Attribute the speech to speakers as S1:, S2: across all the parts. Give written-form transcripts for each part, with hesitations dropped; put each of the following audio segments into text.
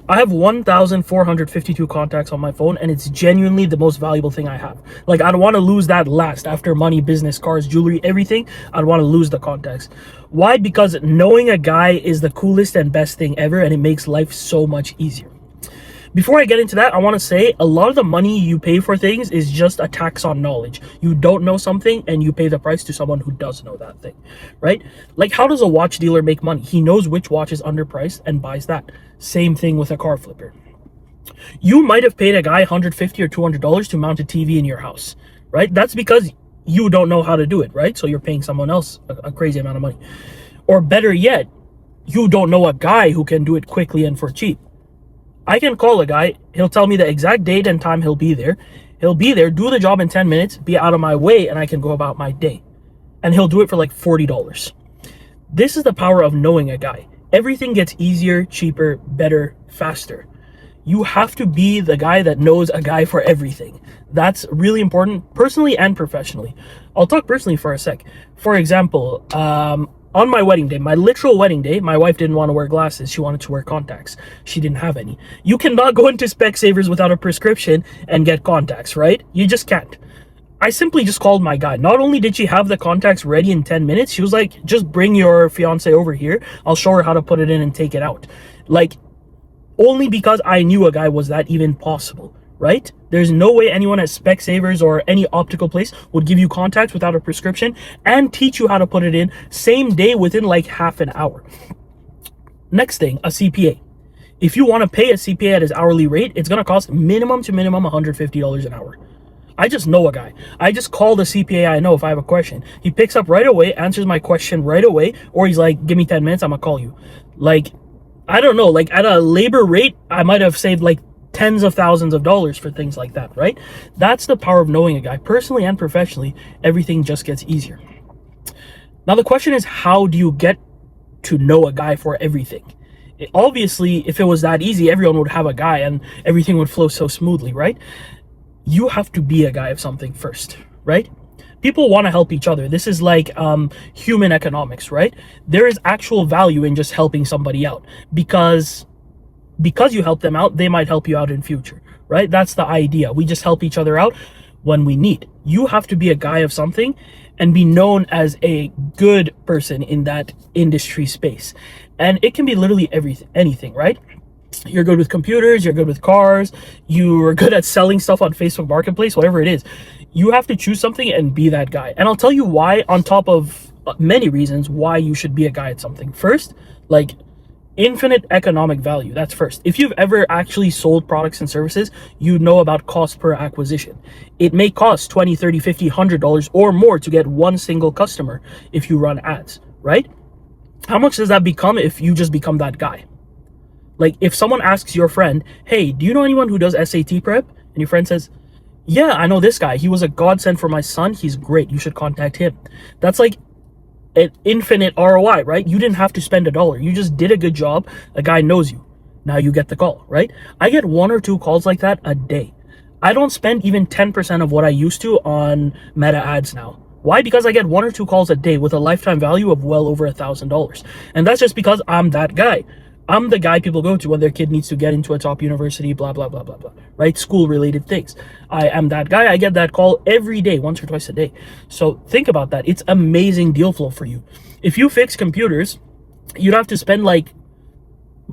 S1: I have 1,452 contacts on my phone, and it's genuinely the most valuable thing I have. Like, I don't want to lose that last after money, business, cars, jewelry, everything. I'd want to lose the contacts. Why? Because knowing a guy is the coolest and best thing ever, and it makes life so much easier. Before I get into that, I want to say a lot of the money you pay for things is just a tax on knowledge. You don't know something and you pay the price to someone who does know that thing, right? Like, how does a watch dealer make money? He knows which watch is underpriced and buys that. Same thing with a car flipper. You might have paid a guy $150 or $200 to mount a TV in your house, right? That's because you don't know how to do it, right? So you're paying someone else a crazy amount of money. Or better yet, you don't know a guy who can do it quickly and for cheap. I can call a guy, he'll tell me the exact date and time he'll be there. He'll be there, do the job in 10 minutes, be out of my way, and I can go about my day. And he'll do it for like $40. This is the power of knowing a guy. Everything gets easier, cheaper, better, faster. You have to be the guy that knows a guy for everything. That's really important, personally and professionally. I'll talk personally for a sec. For example, on my wedding day, my literal wedding day, my wife didn't want to wear glasses. She wanted to wear contacts. She didn't have any. You cannot go into Specsavers without a prescription and get contacts, right? You just can't. I simply just called my guy. Not only did she have the contacts ready in 10 minutes, she was like, just bring your fiance over here. I'll show her how to put it in and take it out. Like, only because I knew a guy was that even possible, right? There's no way anyone at Specsavers or any optical place would give you contacts without a prescription and teach you how to put it in same day within like half an hour. Next thing, a CPA. If you want to pay a CPA at his hourly rate, it's going to cost minimum to minimum $150 an hour. I just know a guy. I just call the CPA I know if I have a question. He picks up right away, answers my question right away, or he's like, give me 10 minutes, I'm going to call you. Like, I don't know, like at a labor rate, I might have saved like tens of thousands of dollars for things like that, right? That's the power of knowing a guy. Personally and professionally, everything just gets easier. Now, the question is, how do you get to know a guy for everything? Obviously, if it was that easy, everyone would have a guy and everything would flow so smoothly, right? You have to be a guy of something first, right? People want to help each other. This is like human economics, right? There is actual value in just helping somebody out because you help them out, they might help you out in future, right? That's the idea. We just help each other out when we need. You have to be a guy of something and be known as a good person in that industry space. And it can be literally anything, right? You're good with computers, you're good with cars, you're good at selling stuff on Facebook Marketplace, whatever it is. You have to choose something and be that guy. And I'll tell you why, on top of many reasons why you should be a guy at something. First, like infinite economic value. That's first. If you've ever actually sold products and services, you know about cost per acquisition. It may cost $20, $30, $50, $100 or more to get one single customer if you run ads, right? How much does that become if you just become that guy? Like, if someone asks your friend, hey, do you know anyone who does SAT prep? And your friend says, yeah, I know this guy. He was a godsend for my son. He's great. You should contact him. That's like an infinite ROI, right? You didn't have to spend $1. You just did a good job. A guy knows you. Now you get the call, right? I get 1 or 2 calls like that a day. I don't spend even 10% of what I used to on Meta ads now. Why? Because I get 1 or 2 calls a day with a lifetime value of well over $1,000. And that's just because I'm that guy. I'm the guy people go to when their kid needs to get into a top university, blah, blah, blah, blah, blah, right? School-related things. I am that guy. I get that call every day, once or twice a day. So think about that. It's amazing deal flow for you. If you fix computers, you'd have to spend like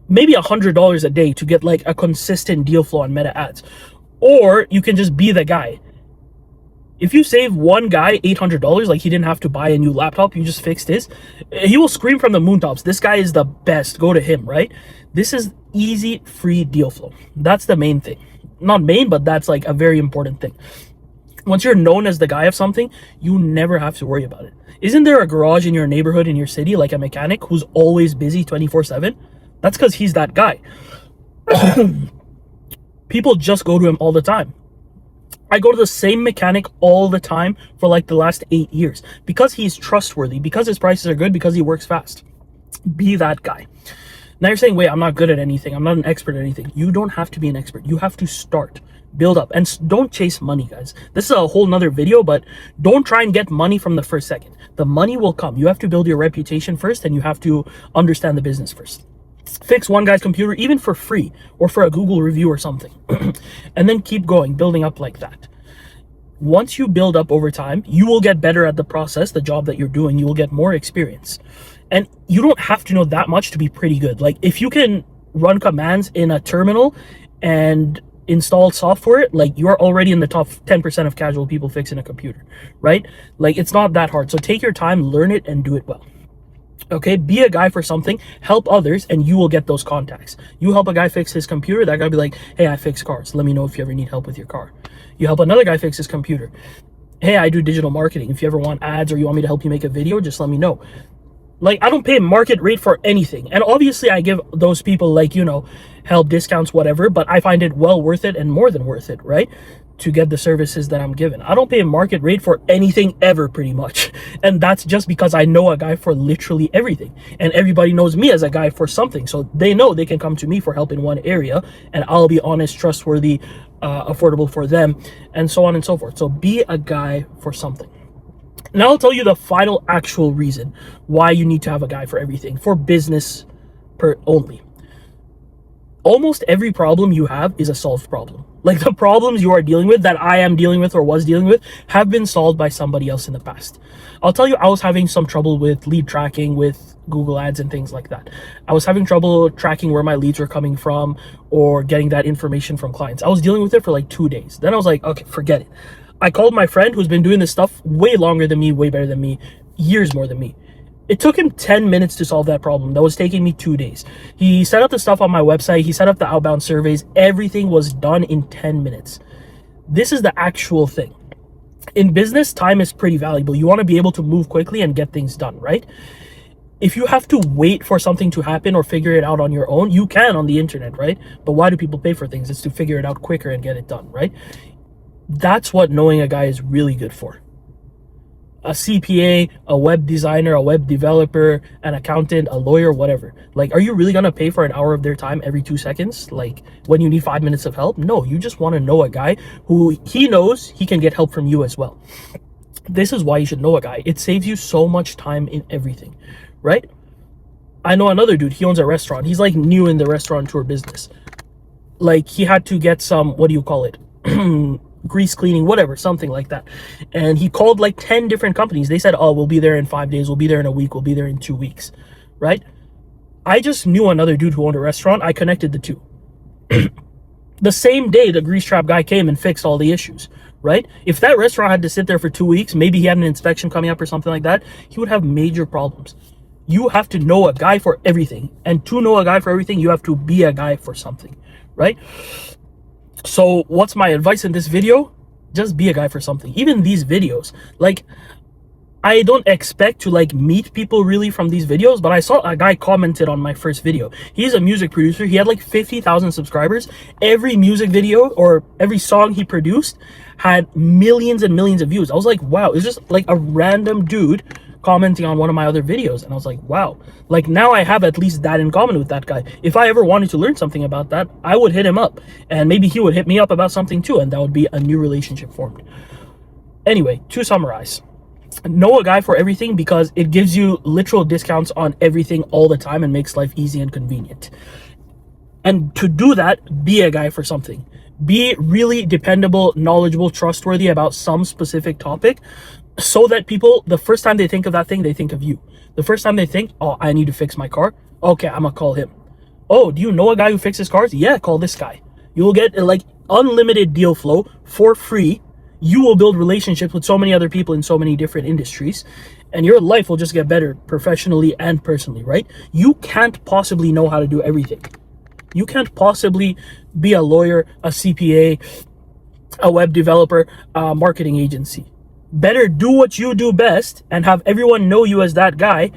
S1: maybe $100 a day to get like a consistent deal flow on Meta ads. Or you can just be the guy. If you save one guy $800, like he didn't have to buy a new laptop, you just fixed his, he will scream from the mountains, this guy is the best, go to him, right? This is easy, free deal flow. That's the main thing. Not main, but that's like a very important thing. Once you're known as the guy of something, you never have to worry about it. Isn't there a garage in your neighborhood, in your city, like a mechanic who's always busy 24/7? That's because he's that guy. People just go to him all the time. I go to the same mechanic all the time for like the last 8 years because he's trustworthy, because his prices are good, because he works fast. Be that guy. Now you're saying, wait, I'm not good at anything. I'm not an expert at anything. You don't have to be an expert. You have to start, build up, and don't chase money, guys. This is a whole nother video, but don't try and get money from the first second. The money will come. You have to build your reputation first, and you have to understand the business first. Fix one guy's computer, even for free or for a Google review or something. And then keep going, building up like that. Once you build up over time, you will get better at the process, the job that you're doing. You will get more experience. And you don't have to know that much to be pretty good. Like, if you can run commands in a terminal and install software, like, you're already in the top 10% of casual people fixing a computer, right? Like, it's not that hard. So take your time, learn it, and do it well. Okay, be a guy for something, help others, and you will get those contacts. You help a guy fix his computer, that guy will be like, hey, I fix cars. Let me know if you ever need help with your car. You help another guy fix his computer. Hey, I do digital marketing. If you ever want ads or you want me to help you make a video, just let me know. Like, I don't pay market rate for anything. And obviously I give those people, like, you know, help, discounts, whatever, but I find it well worth it and more than worth it, right? To get the services that I'm given. I don't pay a market rate for anything ever, pretty much. And that's just because I know a guy for literally everything. And everybody knows me as a guy for something. So they know they can come to me for help in one area, and I'll be honest, trustworthy, affordable for them, and so on and so forth. So be a guy for something. Now I'll tell you the final actual reason why you need to have a guy for everything, for business only. Almost every problem you have is a solved problem. Like, the problems you are dealing with, that I am dealing with or was dealing with, have been solved by somebody else in the past. I'll tell you, I was having some trouble with lead tracking with Google Ads and things like that. I was having trouble tracking where my leads were coming from or getting that information from clients. I was dealing with it for like 2 days. Then I was like, okay, forget it. I called my friend who's been doing this stuff way longer than me, way better than me, years more than me. It took him 10 minutes to solve that problem. That was taking me 2 days. He set up the stuff on my website. He set up the outbound surveys. Everything was done in 10 minutes. This is the actual thing. In business, time is pretty valuable. You want to be able to move quickly and get things done, right? If you have to wait for something to happen or figure it out on your own, you can on the internet, right? But why do people pay for things? It's to figure it out quicker and get it done, right? That's what knowing a guy is really good for. A CPA, a web designer, a web developer, an accountant, a lawyer, whatever. Like, are you really going to pay for an hour of their time every 2 seconds? Like, when you need 5 minutes of help? No, you just want to know a guy who he knows he can get help from you as well. This is why you should know a guy. It saves you so much time in everything, right? I know another dude, he owns a restaurant. He's like new in the restaurateur business. Like, he had to get some, what do you call it? Grease cleaning, whatever, something like that. And he called like 10 different companies. They said, oh, we'll be there in 5 days, we'll be there in a week, we'll be there in 2 weeks, right? I just knew another dude who owned a restaurant. I connected the two. The same day, the grease trap guy came and fixed all the issues, right? If that restaurant had to sit there for 2 weeks, maybe he had an inspection coming up or something like that, he would have major problems. You have to know a guy for everything. And to know a guy for everything, you have to be a guy for something, right? So what's my advice in this video? Just be a guy for something. Even these videos, like, I don't expect to like meet people really from these videos, but I saw a guy commented on my first video. He's a music producer. He had like 50,000 subscribers. Every music video or every song he produced had millions and millions of views. I was like, wow, it's just like a random dude commenting on one of my other videos. And I was like, wow, like, now I have at least that in common with that guy. If I ever wanted to learn something about that, I would hit him up, and maybe he would hit me up about something too, and that would be a new relationship formed. Anyway, to summarize, know a guy for everything because it gives you literal discounts on everything all the time and makes life easy and convenient. And to do that, be a guy for something. Be really dependable, knowledgeable, trustworthy about some specific topic, so that people, the first time they think of that thing, they think of you. The first time they think, oh, I need to fix my car, okay, I'm gonna call him. Oh, do you know a guy who fixes cars? Yeah, call this guy. You will get like unlimited deal flow for free. You will build relationships with so many other people in so many different industries, and your life will just get better professionally and personally, right? You can't possibly know how to do everything. You can't possibly be a lawyer, a CPA, a web developer, a marketing agency. Better do what you do best and have everyone know you as that guy,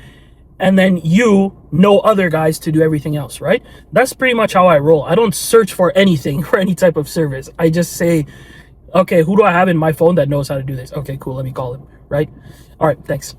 S1: and then you know other guys to do everything else, right? That's pretty much how I roll. I don't search for anything, for any type of service. I just say, okay, who do I have in my phone that knows how to do this? Okay, cool, let me call him, right? All right, thanks.